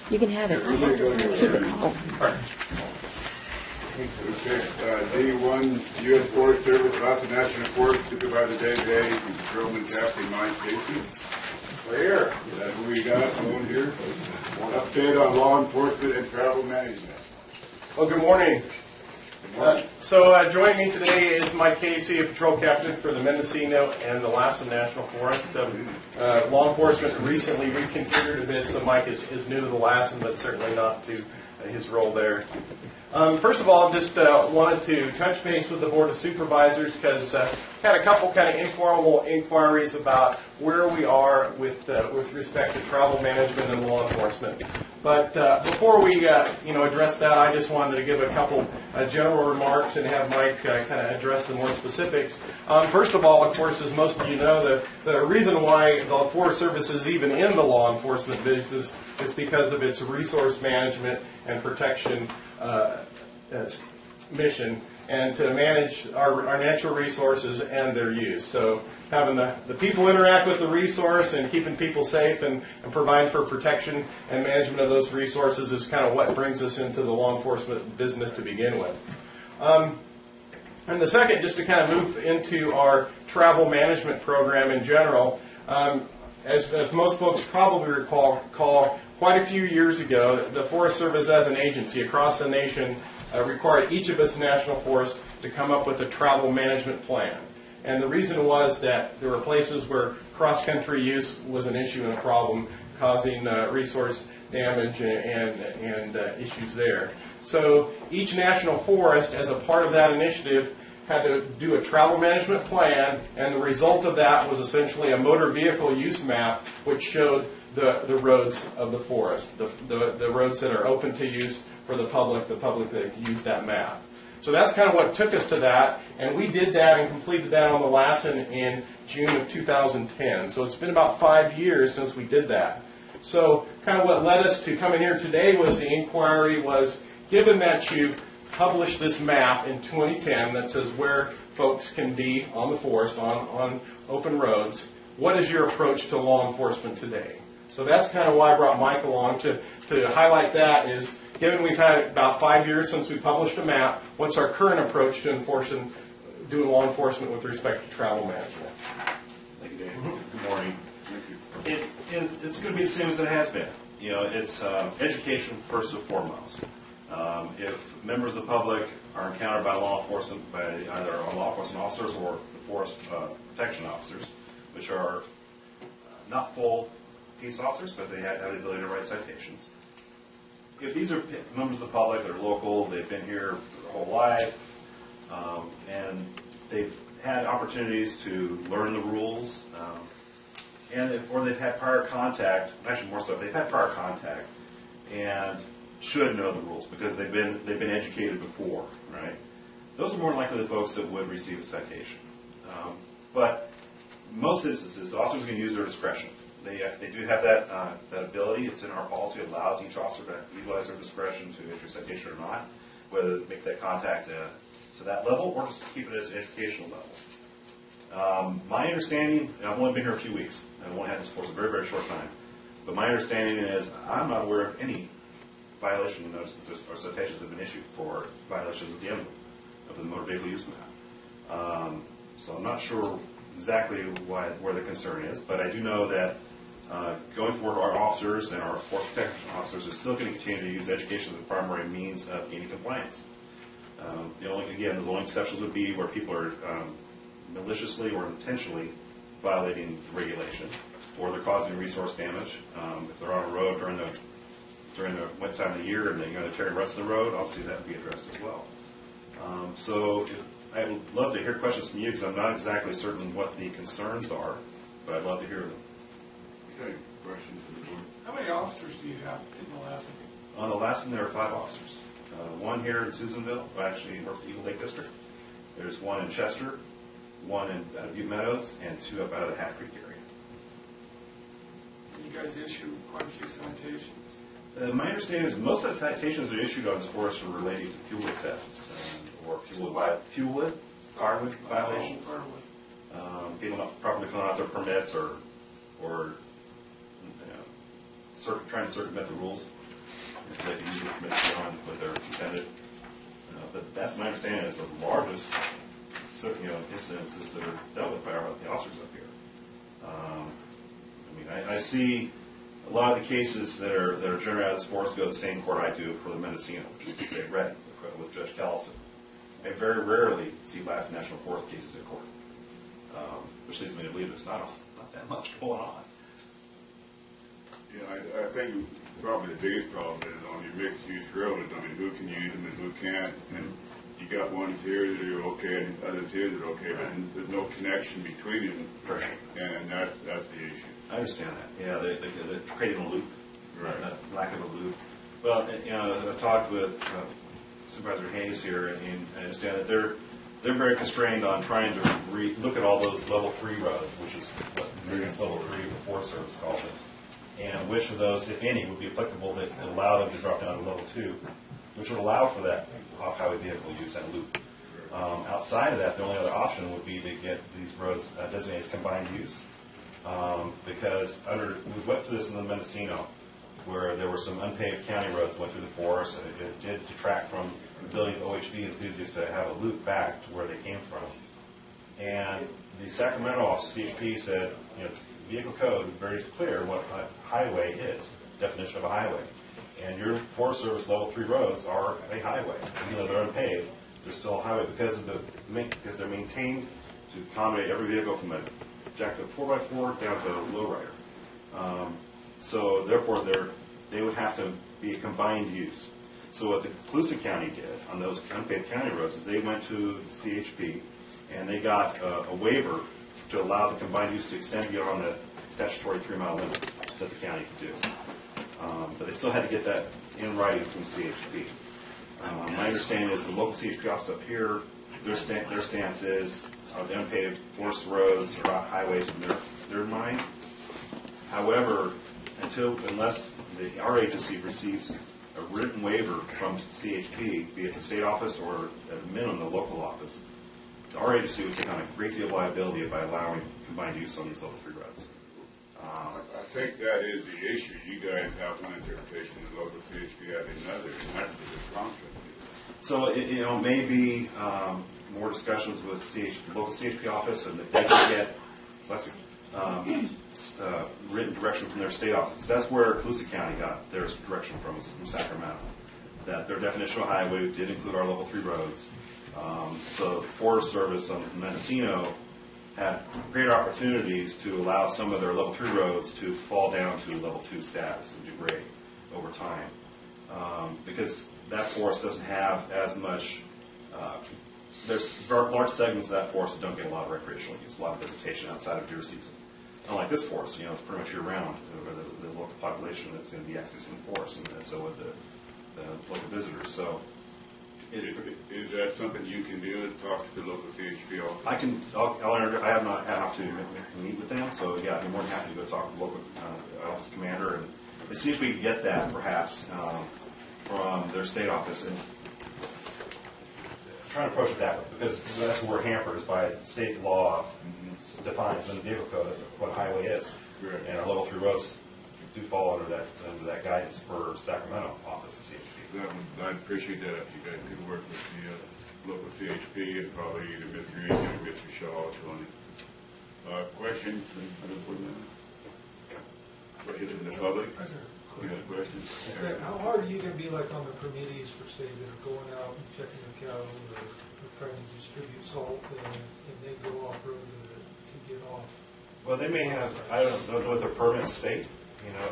You can have it. Keep it. Oh. Okay. D1, U.S. Forest Service, Lassen National Forest, Supervisor day-to-day, Patrolman Captain Mike Casey. Here. Is that who we got? Someone here? Update on law enforcement and travel management. Well, good morning. Joining me today is Mike Casey, a patrol captain for the Mendocino and the Lassen National Forest. Law enforcement recently reconfigured a bit, so Mike is new to the Lassen, but certainly not to his role there. First of all, just wanted to touch base with the Board of Supervisors because had a couple kind of informal inquiries about where we are with respect to travel management and law enforcement. But before we address that, I just wanted to give a couple general remarks and have Mike kind of address the more specifics. First of all, of course, as most of you know, the reason why the Forest Service is even in the law enforcement business is because of its resource management and protection mission, and to manage our natural resources and their use. So having the people interact with the resource and keeping people safe and providing for protection and management of those resources is kind of what brings us into the law enforcement business to begin with. And the second, just to kind of move into our travel management program in general, as most folks probably recall, quite a few years ago, the Forest Service as an agency across the nation required each of its national forests to come up with a travel management plan. And the reason was that there were places where cross-country use was an issue and a problem, causing resource damage and issues there. So each national forest, as a part of that initiative, had to do a travel management plan, and the result of that was essentially a motor vehicle use map which showed the roads of the forest, the roads that are open to use for the public that use that map. So that's kind of what took us to that, and we did that and completed that on the Lassen in June of 2010. So it's been about 5 years since we did that. So kind of what led us to coming here today was the inquiry was, given that you published this map in 2010 that says where folks can be on the forest, on open roads, what is your approach to law enforcement today? So that's kind of why I brought Mike along to highlight that is, given we've had about 5 years since we published a map, what's our current approach to doing law enforcement with respect to travel management? Thank you, Dave. Good morning. It's going to be the same as it has been. You know, it's education first and foremost. If members of the public are encountered by law enforcement, by either our law enforcement officers or the forest protection officers, which are not full peace officers, but they have the ability to write citations. If these are members of the public, they're local, they've been here their whole life, and they've had opportunities to learn the rules, or they've had prior contact, actually more so, they've had prior contact and should know the rules because they've been educated before, right? Those are more likely the folks that would receive a citation. But most instances, the officers can use their discretion. They do have that ability. It's in our policy. It allows each officer to utilize their discretion to issue a citation or not, whether to make that contact to that level or just keep it as an educational level. My understanding, and I've only been here a few weeks. I've only had this course a very, very short time. But my understanding is I'm not aware of any violation notices or citations that have been issued for violations of the motor vehicle use map. So I'm not sure exactly where the concern is, but I do know that going forward, our officers and our force protection officers are still going to continue to use education as the primary means of gaining compliance. The only exceptions would be where people are maliciously or intentionally violating the regulation, or they're causing resource damage. If they're on a road during the wet time of the year and they're tearing ruts in the road, obviously that would be addressed as well. I would love to hear questions from you because I'm not exactly certain what the concerns are, but I'd love to hear them. Okay, questions for the board? How many officers do you have in the Lassen? On the Lassen, there are 5 officers. One here in Susanville, actually works the Eagle Lake District. There's one in Chester, one in Butte Meadows, and 2 up out of the Hat Creek area. You guys issue quite a few citations. My understanding is most of the citations that are issued on this forest are related to fuel wood thefts or firewood violations. People not properly filling out their permits or trying to circumvent the rules. so they can use the permit to go on with their intended. But that's my understanding is the largest, incidences that are dealt with by the officers up here. I see a lot of the cases that are generated out of the sports go to the same court I do for the Mendocino, which is to say Red with Judge Callison. I very rarely see Lassen National Forest cases in court, which leads me to believe there's not that much going on. Yeah, I think probably the biggest problem is on your mixed-use roads. I mean, who can use them and who can't? And you got ones here that are okay and others here that are okay, but there's no connection between them. Right. And that's the issue. I understand that. Yeah, they're creating a loop, Right. lack of a loop. Well, I've talked with Supervisor Hayes here, and I understand that they're very constrained on trying to look at all those level 3 roads, which is what American's level 3 the Forest Service calls it, and which of those, if any, would be applicable that allow them to drop down to level 2, which would allow for that off-highway vehicle use and loop. Outside of that, the only other option would be to get these roads designated as combined use, because we went through this in the Mendocino, where there were some unpaved county roads that went through the forest, and it did detract from the ability of OHV enthusiasts to have a loop back to where they came from. And the Sacramento office, CHP, said, vehicle code is very clear what a highway is, definition of a highway. And your Forest Service level 3 roads are a highway. Even though they're unpaved, they're still a highway because they're maintained to accommodate every vehicle from a jacked up 4x4 down to a lowrider. So therefore, they would have to be a combined use. So what the Colusa County did on those unpaved county roads is they went to the CHP and they got a waiver to allow the combined use to extend beyond the statutory 3-mile limit that the county could do. But they still had to get that in writing from CHP. My understanding is the local CHP office up here, their stance is the unpaved forest roads are not highways in their mind. However, unless our agency receives a written waiver from CHP, be it the state office or at a minimum the local office, our agency would take on a great deal of liability by allowing combined use on these level 3 roads. I think that is the issue. You guys have one interpretation, the local CHP has another, and that's the conflict. So it may be more discussions with the local CHP office, and they can get written direction from their state office. That's where Colusa County got their direction from Sacramento. That their definition of highway did include our level 3 roads. So the Forest Service on Mendocino had greater opportunities to allow some of their level 3 roads to fall down to level 2 status and degrade over time. Because that forest doesn't have as much, there's large segments of that forest that don't get a lot of recreational use, a lot of visitation outside of deer season. Unlike this forest, it's pretty much year-round for the local population that's going to be accessing the forest, and so with the local visitors. So, is that something you can do, is talk to the local CHP office? I have not had an opportunity to meet with them, so yeah, I'd be more than happy to go talk to the local office commander and see if we can get that, perhaps, from their state office, and try to approach it that way, because that's where we're hampered is by state law defines in the vehicle code what a highway is. Right. And our level 3 roads do fall under that guidance for Sacramento office and CHP. I'd appreciate that if you guys could work with the local CHP and probably either Mr. Egan or Mr. Shaw on it. Questions? Questions from the public? You got questions? How hard are you going to be like on the permittees for, say, that are going out and checking the cattle or trying to distribute salt and they go off-road to get off? Well, they may have, I don't know what their permit state,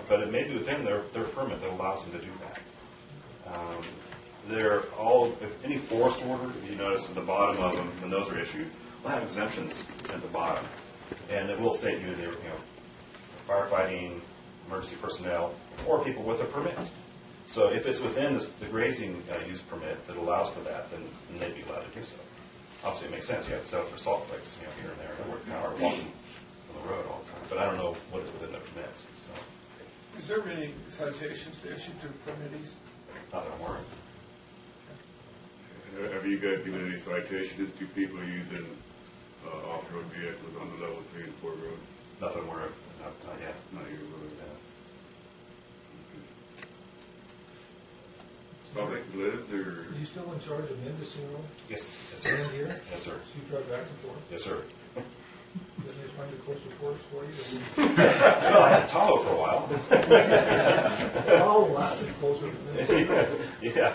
but it may be within their permit that allows them to do that. If any forest order, you notice at the bottom of them, when those are issued, will have exemptions at the bottom. And it will state firefighting, emergency personnel, or people with a permit. So if it's within the grazing use permit that allows for that, then they'd be allowed to do so. Obviously, it makes sense. You have to set up for salt flakes, here and there. We're kind of walking on the road all the time. But I don't know what is within their permits. So. Is there any citations issued to permittees? Not that I'm worried. Have you guys given any citations to people using off-road vehicles on the level 3 and 4 roads? Not that I'm worried. Not yet. Not you, public lives, or? Are you still in charge of Mendocino Yes, yes, sir. and here? Yes, sir. So you drive back and forth? Yes, sir. Didn't they find a closer force for you? Well, I had Tahoe for a while. Oh, Lassen closer to Mendocino. Yeah.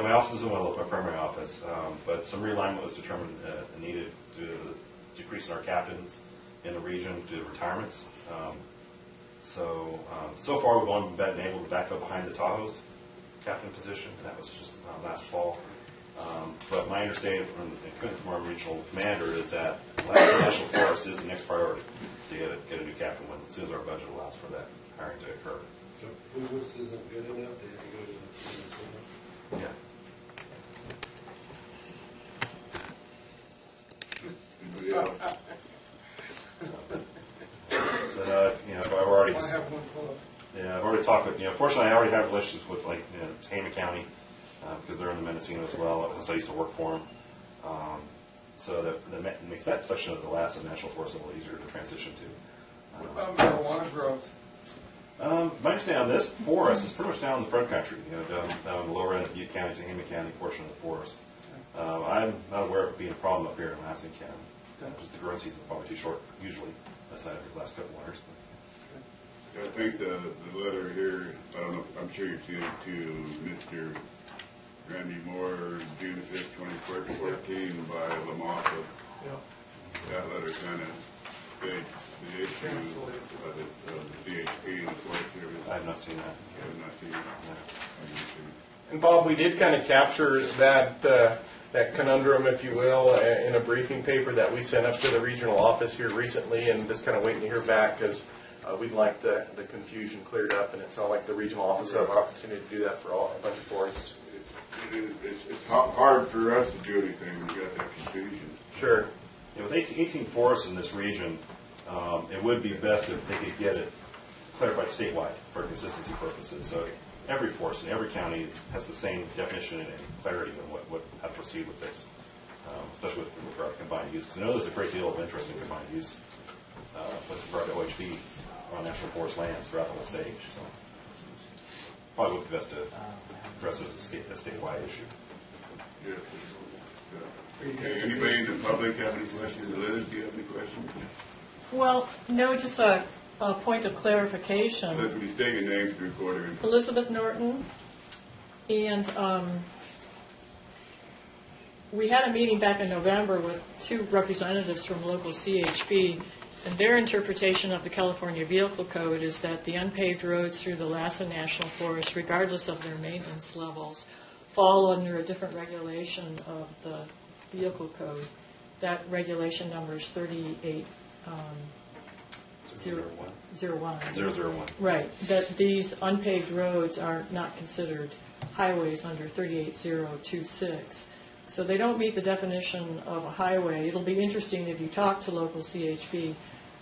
My office is in Willow, my primary office, but some realignment was determined needed due to the decrease in our captains in the region due to retirements. So far we've only been able to back up behind the Tahoe's captain position. That was just last fall. But my understanding from our regional commander is that Lassen National Forest is the next priority to get a new captain when, as soon as our budget allows for that hiring to occur. So Lewis isn't good enough, they have to go to Minnesota. Yeah. Anybody else? So, I've already I have one follow-up. I've already talked with, fortunately I already have relationships with Tama County because they're in the Mendocino as well, as I used to work for them. So that makes that section of the Lassen National Forest a little easier to transition to. What about marijuana growth? My understanding on this forest is pretty much down in the front country, down in the lower end of Butte County, Tama County portion of the forest. I'm not aware of it being a problem up here in Lassen County. Just the growing season is probably too short, usually, aside from the last couple of winters. I think the letter here, I don't know, I'm sure you've seen it to Mr. Randy Moore, June 5th, 2014, by Lamotha. That letter kind of states the issue of the CHP and the Forest Service. I have not seen that. I have not seen it. And Bob, we did kind of capture that conundrum, if you will, in a briefing paper that we sent up to the regional office here recently, and just kind of waiting to hear back because we'd like the confusion cleared up, and it's not like the regional office has an opportunity to do that for a bunch of forests. It's hard for us to do anything when we got that confusion. Sure. With 18 forests in this region, it would be best if they could get it clarified statewide for consistency purposes. So every forest in every county has the same definition and clarity on how to proceed with this, especially with regard to combined use. Because I know there's a great deal of interest in combined use with regard to OHV on national forest lands throughout the whole stage. So probably would be best to address it as a statewide issue. Yes. Okay, anybody in the public have any questions? Liz, do you have any questions? Well, no, just a point of clarification. Liz, would you state your name for the recorder? Elizabeth Norton, and we had a meeting back in November with two representatives from local CHP, and their interpretation of the California Vehicle Code is that the unpaved roads through the Lassen National Forest, regardless of their maintenance levels, fall under a different regulation of the Vehicle Code. That regulation number is 3801. Right, that these unpaved roads are not considered highways under 38026. So they don't meet the definition of a highway. It'll be interesting if you talk to local CHP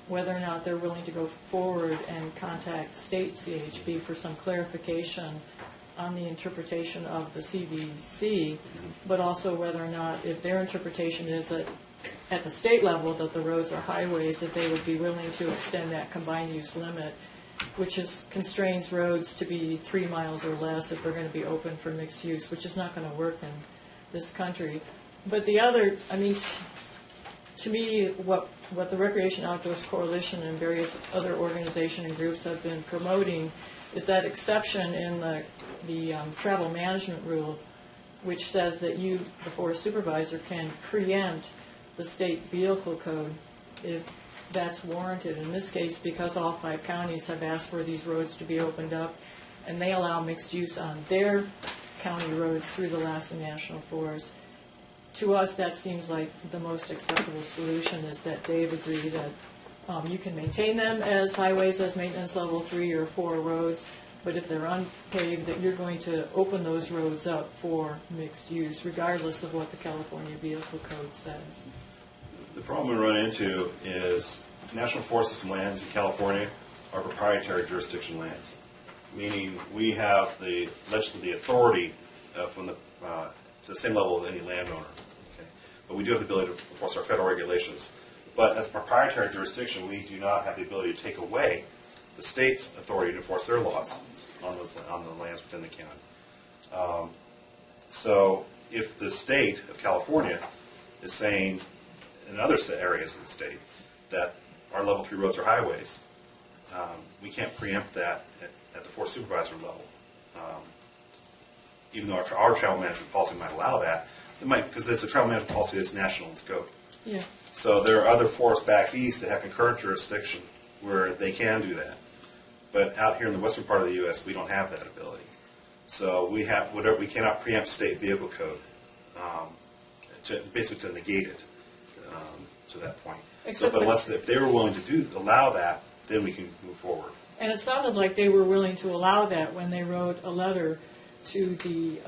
whether or not they're willing to go forward and contact state CHP for some clarification on the interpretation of the CVC, but also whether or not, if their interpretation is that at the state level that the roads are highways, that they would be willing to extend that combined use limit, which constrains roads to be 3 miles or less if they're going to be open for mixed use, which is not going to work in this country. But the other, to me, what the Recreation Outdoors Coalition and various other organizations and groups have been promoting is that exception in the travel management rule, which says that you, the forest supervisor, can preempt the state vehicle code if that's warranted. In this case, because all 5 counties have asked for these roads to be opened up, and they allow mixed use on their county roads through the Lassen National Forest. To us, that seems like the most acceptable solution, is that Dave agreed that you can maintain them as highways, as maintenance level 3 or 4 roads, but if they're unpaved, that you're going to open those roads up for mixed use, regardless of what the California Vehicle Code says. The problem we run into is national forest system lands in California are proprietary jurisdiction lands, meaning we have the legislative authority from to the same level as any landowner. Okay? But we do have the ability to enforce our federal regulations. But as proprietary jurisdiction, we do not have the ability to take away the state's authority to enforce their laws on the lands within the county. So if the state of California is saying in other areas of the state that our level 3 roads are highways, we can't preempt that at the forest supervisor level. Even though our travel management policy might allow that, it might, because it's a travel management policy that's national in scope. Yeah. So there are other forests back east that have concurrent jurisdiction where they can do that. But out here in the western part of the U.S., we don't have that ability. So we cannot preempt state vehicle code basically to negate it to that point. Except But unless if they were willing to allow that, then we can move forward. And it sounded like they were willing to allow that when they wrote a letter to the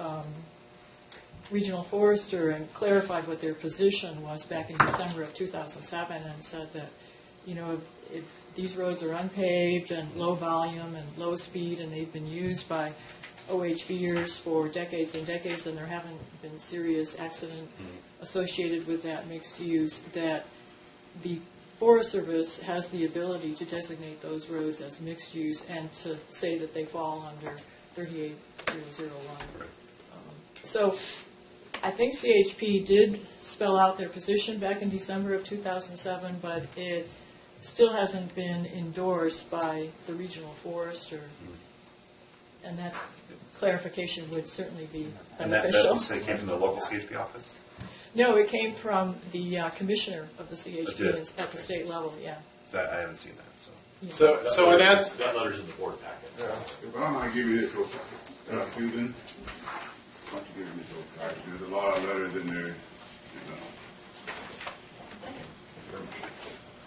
regional forester and clarified what their position was back in December of 2007 and said that, if these roads are unpaved and low volume and low speed and they've been used by OHVers for decades and decades and there haven't been serious accident associated with that mixed use, that the Forest Service has the ability to designate those roads as mixed use and to say that they fall under 38001. So I think CHP did spell out their position back in December of 2007, but it still hasn't been endorsed by the regional forester. And that clarification would certainly be And beneficial. that say came from the local CHP office? No, it came from the commissioner of the CHP did? at the state level, yeah. I haven't seen that. So. Yeah. So in that, That letter's in the board packet. Well, I'll give you this real quick. Susan, why don't you give me this real quick? There's a lot of letters in there.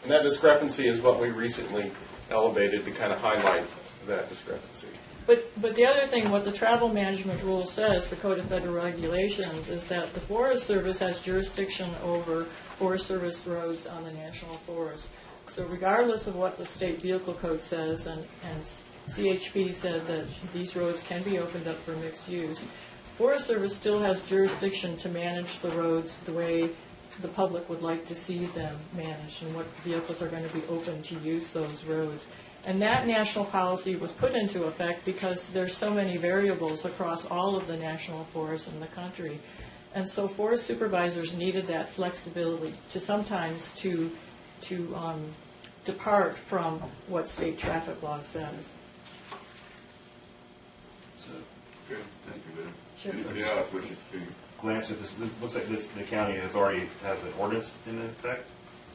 and that discrepancy is what we recently elevated to kind of highlight that discrepancy. But the other thing, what the travel management rule says, the Code of Federal Regulations, is that the Forest Service has jurisdiction over Forest Service roads on the national forest. So regardless of what the state vehicle code says, and CHP said that these roads can be opened up for mixed use, Forest Service still has jurisdiction to manage the roads the way the public would like to see them managed and what vehicles are going to be open to use those roads. And that national policy was put into effect because there's so many variables across all of the national forests in the country. And so forest supervisors needed that flexibility to sometimes to depart from what state traffic law says. So, Good, thank you, Lynn. Sure. Anybody else wishes to speak? glance at this, this looks like the county has an ordinance in effect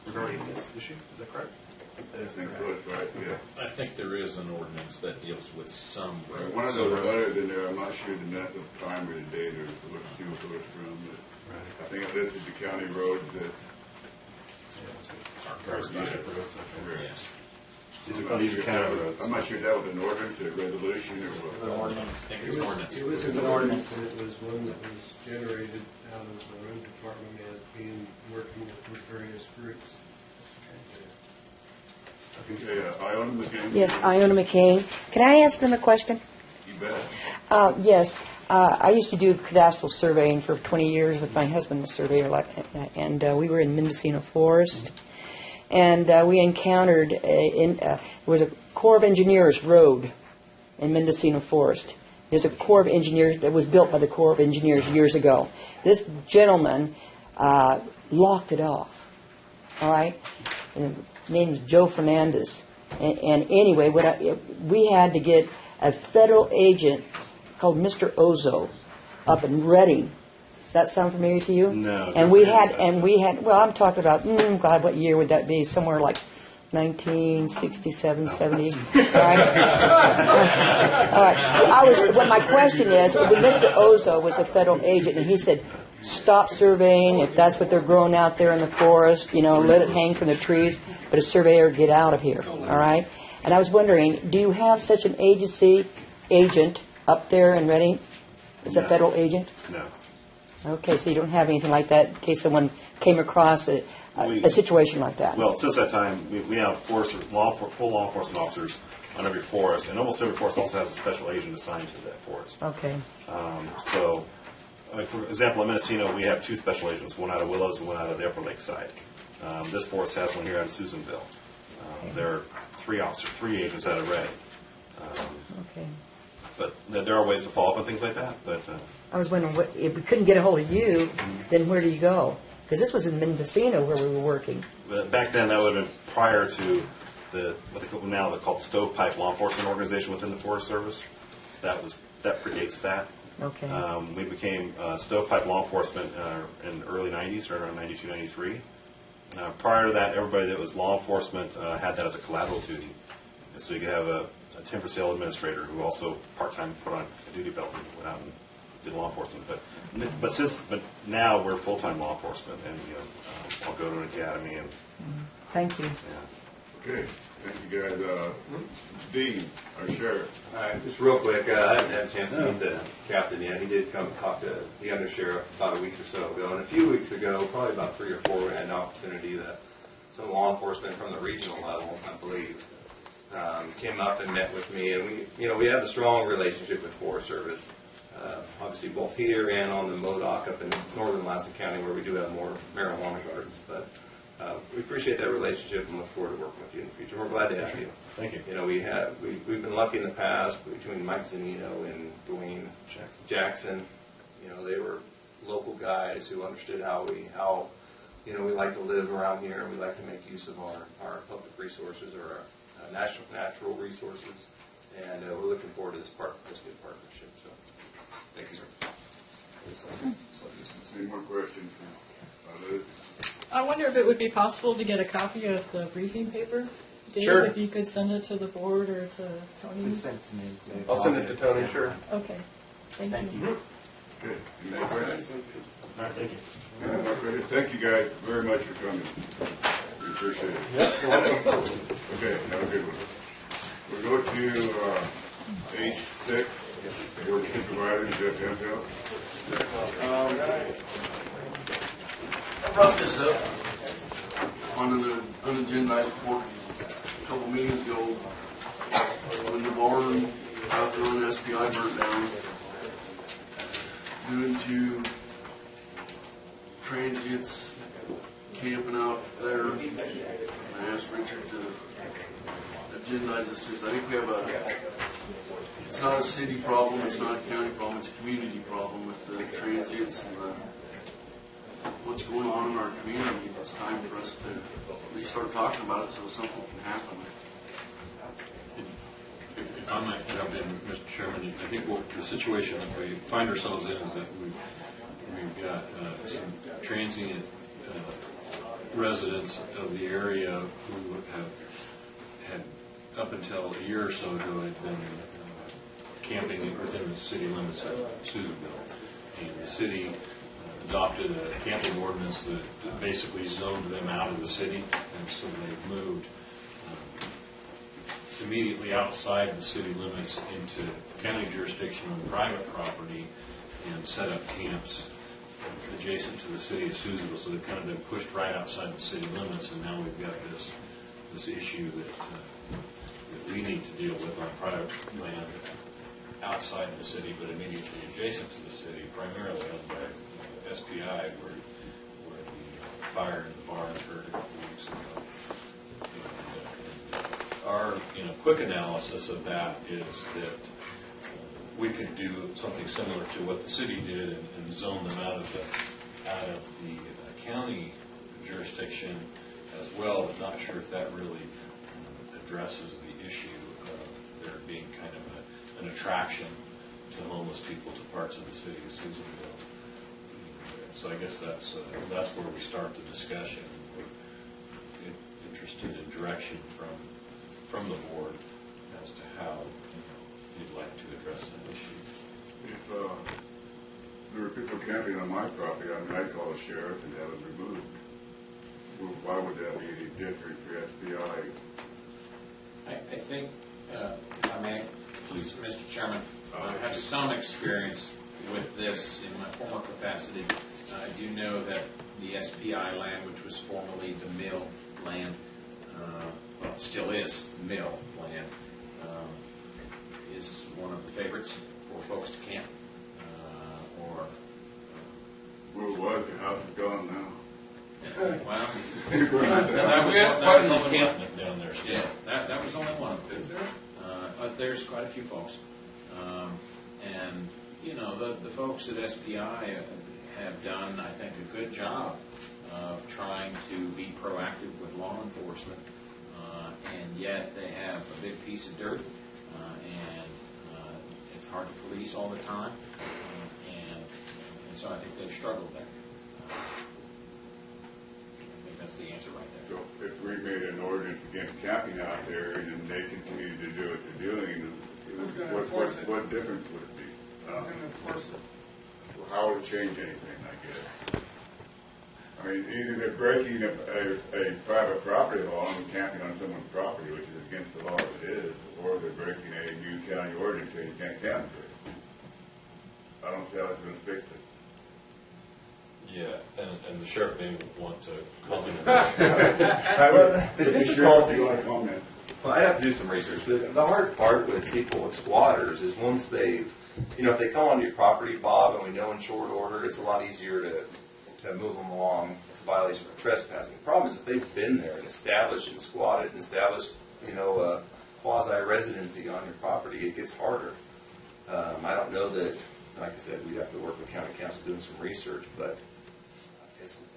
regarding this issue. Is that correct? I think so, it's right, yeah. I think there is an ordinance that deals with some roads. One of those letters in there, I'm not sure the time or the date or what it was from, but I think it listed the county roads that. Our cars, not roads. Yes. These are county roads. I'm not sure if that was an ordinance or a resolution or what. The ordinance. I think it's an ordinance. It was an ordinance, and it was one that was generated out of the road department and being working with various groups. Okay, Iona McCain. Yes, Iona McCain. Can I ask them a question? You bet. Yes. I used to do cadastral surveying for 20 years with my husband, a surveyor, and we were in Mendocino Forest. And we encountered, there was a Corps of Engineers road in Mendocino Forest. There's a Corps of Engineers that was built by the Corps of Engineers years ago. This gentleman locked it off, all right? And his name is Joe Fernandez. And anyway, we had to get a federal agent called Mr. Ozo up in Reading. Does that sound familiar to you? No. And we had, well, I'm talking about, God, what year would that be? Somewhere like 1967, 70. All right. All right. What my question is, when Mr. Ozo was a federal agent, and he said, stop surveying if that's what they're growing out there in the forest, let it hang from the trees, but a surveyor, get out of here. All right. And I was wondering, do you have such an agent up there in Reading? Is a federal agent? No. Okay, so you don't have anything like that in case someone came across a situation like that? Well, since that time, we have full law enforcement officers on every forest, and almost every forest also has a special agent assigned to that forest. Okay. So, for example, in Mendocino, we have two special agents, one out of Willows and one out of the Upper Lake side. This forest has one here out of Susanville. There are three agents out of Reading. Okay. But there are ways to follow up on things like that. But I was wondering, if we couldn't get a hold of you, then where do you go? Because this was in Mendocino where we were working. but back then, that would have been prior to what they call now they're called the Stovepipe Law Enforcement Organization within the Forest Service. That predates that. Okay. We became Stovepipe Law Enforcement in the early 90s, or around 92, 93. Prior to that, everybody that was law enforcement had that as a collateral duty. And so you could have a timber sale administrator who also part-time put on a duty belt and went out and did law enforcement. But now we're full-time law enforcement, and I'll go to an academy and Thank you. yeah. Okay, thank you guys. Dean, our sheriff. Just real quick, I haven't had a chance to meet the captain yet. He did come talk to the undersheriff about a week or so ago. And a few weeks ago, probably about 3 or 4, we had an opportunity that some law enforcement from the regional level, I believe, came up and met with me. And we have a strong relationship with Forest Service, obviously both here and on the Modoc up in northern Lassen County where we do have more marijuana gardens. But we appreciate that relationship and look forward to working with you in the future. We're glad to have you. Thank you. We've been lucky in the past between Mike Zanino and Dwayne Jackson. They were local guys who understood how we like to live around here, and we like to make use of our public resources or our natural resources. And we're looking forward to this new partnership. So, thank you, sir. Any more questions? Liz? I wonder if it would be possible to get a copy of the briefing paper? Dave, Sure. if you could send it to the board or to Tony? I'll send it to Tony, sure. Okay, thank you. Okay, any more questions? All right, thank you. Any more questions? Thank you guys very much for coming. We appreciate it. Okay, have a good one. We'll go to H6, Board of Supervisors, Jeff Hemphill. I brought this up on an unagendized report a couple meetings ago when the barn out there on SPI burnt down due to transients camping out there. I asked Richard to agendize this. I think we have it's not a city problem, it's not a county problem, it's a community problem with the transients and what's going on in our community. It's time for us to at least start talking about it so something can happen. If I might jump in, Mr. Chairman, I think the situation that we find ourselves in is that we've got some transient residents of the area who have had, up until a year or so ago, had been camping within the city limits of Susanville. And the city adopted a camping ordinance that basically zoned them out of the city, and so they've moved immediately outside the city limits into county jurisdiction on private property and set up camps adjacent to the city of Susanville. So they've kind of been pushed right outside the city limits, and now we've got this issue that we need to deal with on private land outside of the city, but immediately adjacent to the city, primarily owned by SPI, where the fire in the barn occurred a couple weeks ago. Our quick analysis of that is that we could do something similar to what the city did and zone them out of the county jurisdiction as well, but not sure if that really addresses the issue of there being kind of an attraction to homeless people to parts of the city of Susanville. So I guess that's where we start the discussion. We're interested in direction from the board as to how you'd like to address that issue. If there were people camping on my property, I'd call the sheriff and have them removed. Well, why would that be any different for SBI? I think, if I may, please, Mr. Chairman, I have some experience with this in my former capacity. I do know that the SPI land, which was formerly the mill land, well, it still is mill land, is one of the favorites for folks to camp. Where was the house is gone now? Well, that was only encampment down there still. That was only one. There's quite a few folks. And, you know, the folks at SPI have done, I think, a good job of trying to be proactive with law enforcement, and yet they have a big piece of dirt, and it's hard to police all the time, and so I think they've struggled there. I think that's the answer right there. So if we made an ordinance against camping out there and then they continue to do what they're doing, Who's going to enforce it? what difference would it be? Who's going to enforce it? How would it change anything, I guess? I mean, either they're breaking a private property law and camping on someone's property, which is against the law as it is, or they're breaking a new county ordinance saying you can't camp there. I don't see how that's going to fix it. Yeah, and the sheriff may want to comment on that. The Sheriff, difficulty, do you want to comment? well, I'd have to do some research. The hard part with people with squatters is once they've, you know, if they come onto your property, Bob, and we know in short order, it's a lot easier to move them along. It's a violation of trespassing. The problem is if they've been there and established and squatted and established, you know, a quasi-residency on your property, it gets harder. I don't know that, like I said, we'd have to work with county council doing some research, but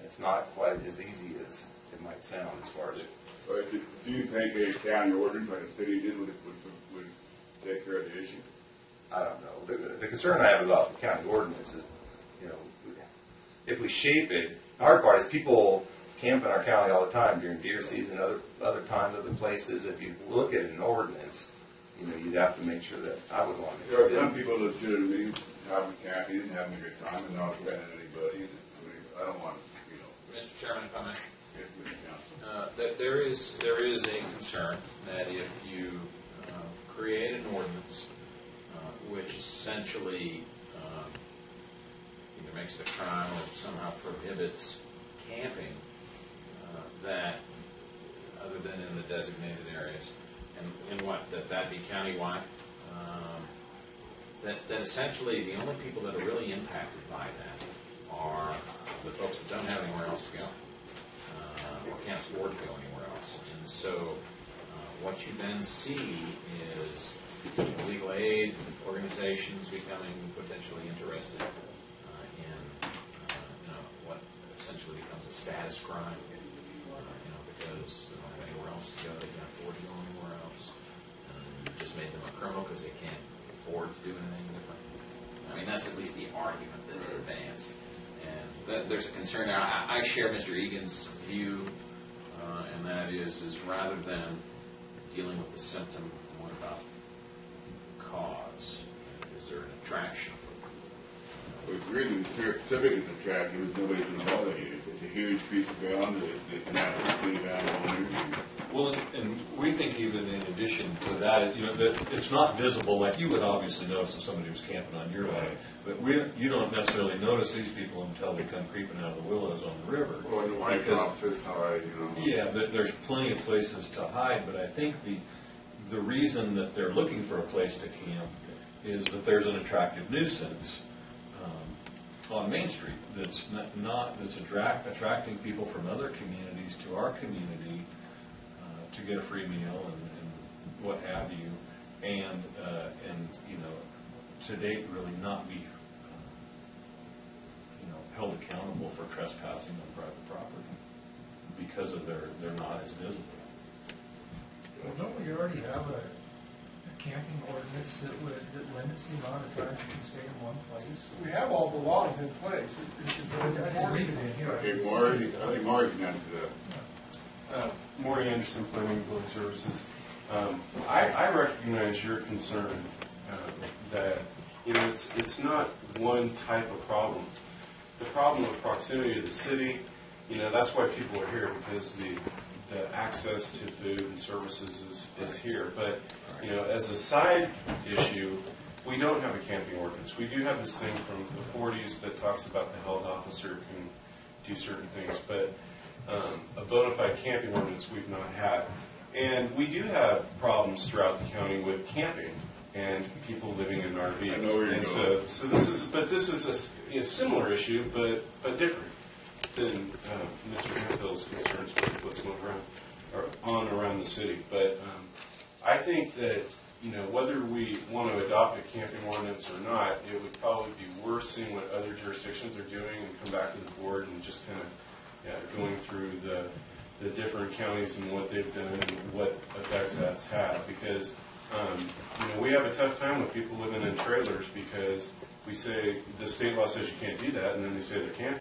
it's not quite as easy as it might sound as far as. But do you think a county ordinance like a city did would take care of the issue? I don't know. The concern I have about the county ordinance is, you know, if we shape it, the hard part is people camp in our county all the time during deer season, other times, other places. If you look at an ordinance, you know, you'd have to make sure that I would want to. There are some people that legitimately having camping and having a good time and not offending anybody. I don't want, you know. Mr. Chairman, if I may. There is a concern that if you create an ordinance which essentially either makes the crime or somehow prohibits camping, that other than in the designated areas, and what, that be countywide, that essentially the only people that are really impacted by that are the folks that don't have anywhere else to go, or can't afford to go anywhere else. And so what you then see is legal aid organizations becoming potentially interested in what essentially becomes a status crime, because they don't have anywhere else to go, they can't afford to go anywhere else, and you just made them a criminal because they can't afford to do anything different. I mean, that's at least the argument that's advanced. And there's a concern now. I share Mr. Egan's view, and that is rather than dealing with the symptom, what about cause? Is there an attraction? Well, it's really civic is attractive. Nobody's going to bother you. It's a huge piece of ground that can have clean animals. Well, and we think even in addition to that, that it's not visible like you would obviously notice if somebody was camping on your land. But you don't necessarily notice these people until they come creeping out of the willows on the river. Or the white drops is high, Yeah, there's plenty of places to hide, but I think the reason that they're looking for a place to camp is that there's an attractive nuisance on Main Street that's attracting people from other communities to our community to get a free meal and what have you, and to date really not be held accountable for trespassing on private property because of they're not as visible. Well, don't we already have a camping ordinance that limits the amount of time you can stay in one place? We have all the laws in place. I think Maury can answer that. Maury Anderson, Planning Board Services. I recognize your concern that it's not one type of problem. The problem of proximity to the city, that's why people are here, because the access to food and services is here. But as a side issue, we don't have a camping ordinance. We do have this thing from the 40s that talks about the health officer can do certain things, but a bona fide camping ordinance we've not had. And we do have problems throughout the county with camping and people living in RVs. I know where you're going. So this is a similar issue, but different than Mr. Hanfield's concerns with what's going around the city. But I think that whether we want to adopt a camping ordinance or not, it would probably be worth seeing what other jurisdictions are doing and come back to the board and just kind of going through the different counties and what they've done and what effects that's had. Because we have a tough time with people living in trailers because we say the state law says you can't do that, and then they say there can't